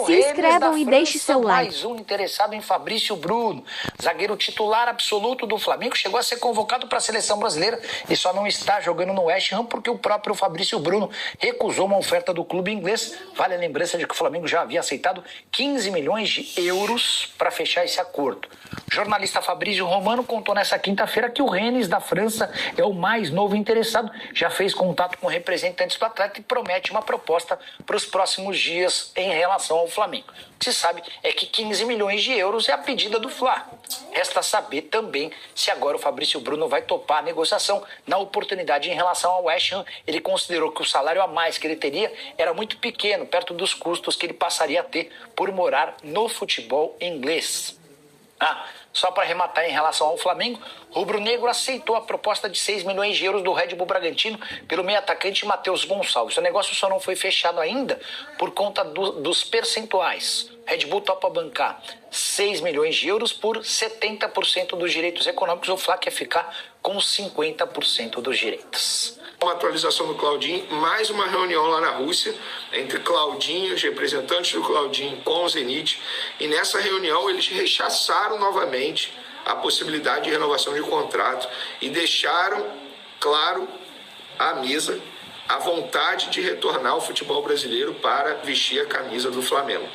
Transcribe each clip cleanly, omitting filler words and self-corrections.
Se inscrevam e deixem seu like. Mais um interessado em Fabrício Bruno, zagueiro titular absoluto do Flamengo, chegou a ser convocado para a seleção brasileira e só não está jogando no West Ham porque o próprio Fabrício Bruno recusou uma oferta do clube inglês. Vale a lembrança de que o Flamengo já havia aceitado 15 milhões de euros para fechar esse acordo. O jornalista Fabrício Romano contou nessa quinta-feira que o Rennes da França é o mais novo interessado, já fez contato com representantes do atleta e promete uma proposta para os próximos dias em relação ao Flamengo. O que se sabe é que 15 milhões de euros é a pedida do Fla. Resta saber também se agora o Fabrício Bruno vai topar a negociação. Na oportunidade em relação ao West Ham, ele considerou que o salário a mais que ele teria era muito pequeno, perto dos custos que ele passaria a ter por morar no futebol inglês. Só para arrematar em relação ao Flamengo, o rubro-negro aceitou a proposta de 6 milhões de euros do Red Bull Bragantino pelo meio-atacante Matheus Gonçalves. O negócio só não foi fechado ainda por conta dos percentuais. Red Bull topa bancar 6 milhões de euros por 70% dos direitos econômicos. O Fla quer ficar com 50% dos direitos. Uma atualização do Claudinho, mais uma reunião lá na Rússia entre Claudinho, os representantes do Claudinho com o Zenit, e nessa reunião eles rechaçaram novamente a possibilidade de renovação de contrato e deixaram claro à mesa a vontade de retornar ao futebol brasileiro para vestir a camisa do Flamengo.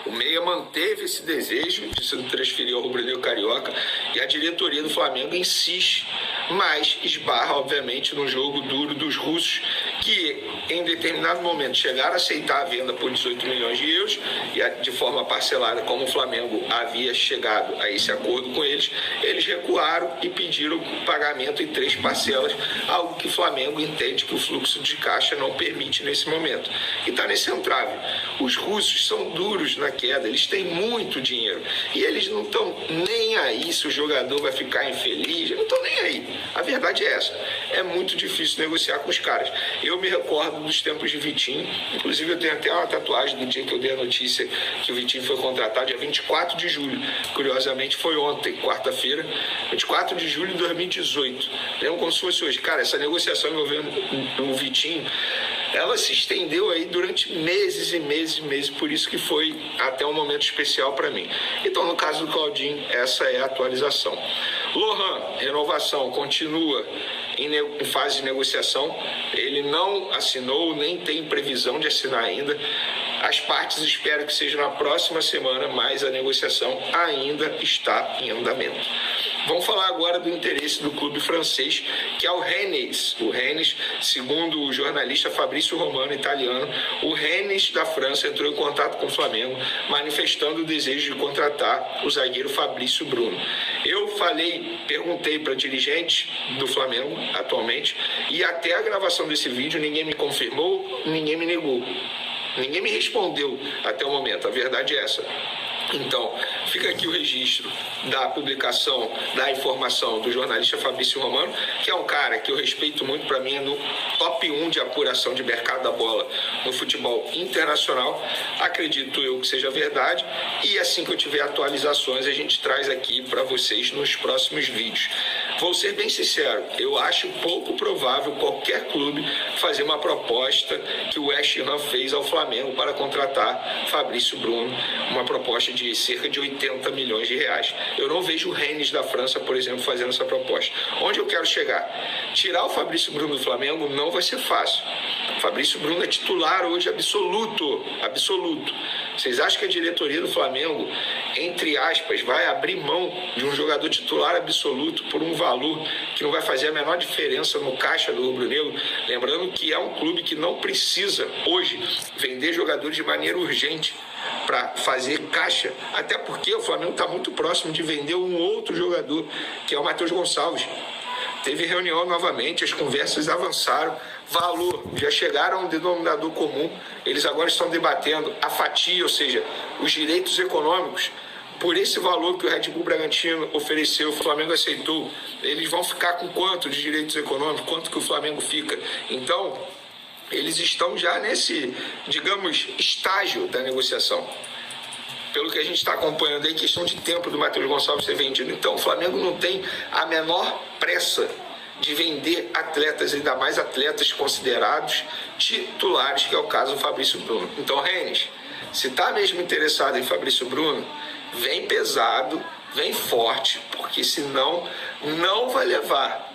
O Meia manteve esse desejo de se transferir ao rubro-negro carioca e a diretoria do Flamengo insiste, mas esbarra, obviamente, no jogo duro dos russos, que em determinado momento chegaram a aceitar a venda por 18 milhões de euros e de forma parcelada, como o Flamengo havia chegado a esse acordo com eles, eles recuaram e pediram pagamento em 3 parcelas, algo que o Flamengo entende que o fluxo de caixa não permite nesse momento. E está nesse entrave. Os russos são duros na queda, eles têm muito dinheiro e eles não estão nem aí se o jogador vai ficar infeliz, não estão nem aí. A verdade é essa, é muito difícil negociar com os caras. Eu me recordo dos tempos de Vitinho, inclusive eu tenho até uma tatuagem do dia que eu dei a notícia que o Vitinho foi contratado, dia 24 de julho, curiosamente foi ontem, quarta-feira, 24 de julho de 2018, lembro como se fosse hoje. Cara, essa negociação envolvendo o Vitinho, ela se estendeu aí durante meses e meses e meses, por isso que foi até um momento especial para mim. Então, no caso do Claudinho, essa é a atualização. Lohan, renovação, continua em fase de negociação. Ele não assinou, nem tem previsão de assinar ainda. As partes esperam que seja na próxima semana, mas a negociação ainda está em andamento. Vamos falar agora do interesse do clube francês, que é o Rennes. O Rennes, segundo o jornalista Fabrício Romano, italiano, o Rennes da França entrou em contato com o Flamengo, manifestando o desejo de contratar o zagueiro Fabrício Bruno. Eu perguntei para dirigentes do Flamengo atualmente, e até a gravação desse vídeo ninguém me confirmou, ninguém me negou. Ninguém me respondeu até o momento, a verdade é essa. Então, fica aqui o registro da publicação, da informação do jornalista Fabrício Romano, que é um cara que eu respeito muito, para mim é no top 1 de apuração de mercado da bola no futebol internacional. Acredito eu que seja verdade, e assim que eu tiver atualizações a gente traz aqui para vocês nos próximos vídeos. Vou ser bem sincero, eu acho pouco provável qualquer clube fazer uma proposta que o West Ham fez ao Flamengo para contratar Fabrício Bruno, uma proposta de cerca de 80 milhões de reais. Eu não vejo o Rennes da França, por exemplo, fazendo essa proposta. Onde eu quero chegar? Tirar o Fabrício Bruno do Flamengo não vai ser fácil. O Fabrício Bruno é titular hoje absoluto. Vocês acham que a diretoria do Flamengo, entre aspas, vai abrir mão de um jogador titular absoluto por um valor que não vai fazer a menor diferença no caixa do rubro-negro? Lembrando que é um clube que não precisa hoje vender jogadores de maneira urgente para fazer caixa, até porque o Flamengo está muito próximo de vender um outro jogador, que é o Matheus Gonçalves. Teve reunião novamente, as conversas avançaram, valor, já chegaram a um denominador comum, eles agora estão debatendo a fatia, ou seja, os direitos econômicos. Por esse valor que o Red Bull Bragantino ofereceu, o Flamengo aceitou, eles vão ficar com quanto de direitos econômicos, quanto que o Flamengo fica? Então, eles estão já nesse, digamos, estágio da negociação. Pelo que a gente está acompanhando aí, questão de tempo do Matheus Gonçalves ser vendido. Então, o Flamengo não tem a menor pressa de vender atletas, ainda mais atletas considerados titulares, que é o caso do Fabrício Bruno. Então, Rennes, Se tá mesmo interessado em Fabrício Bruno, vem pesado, vem forte, porque senão não vai levar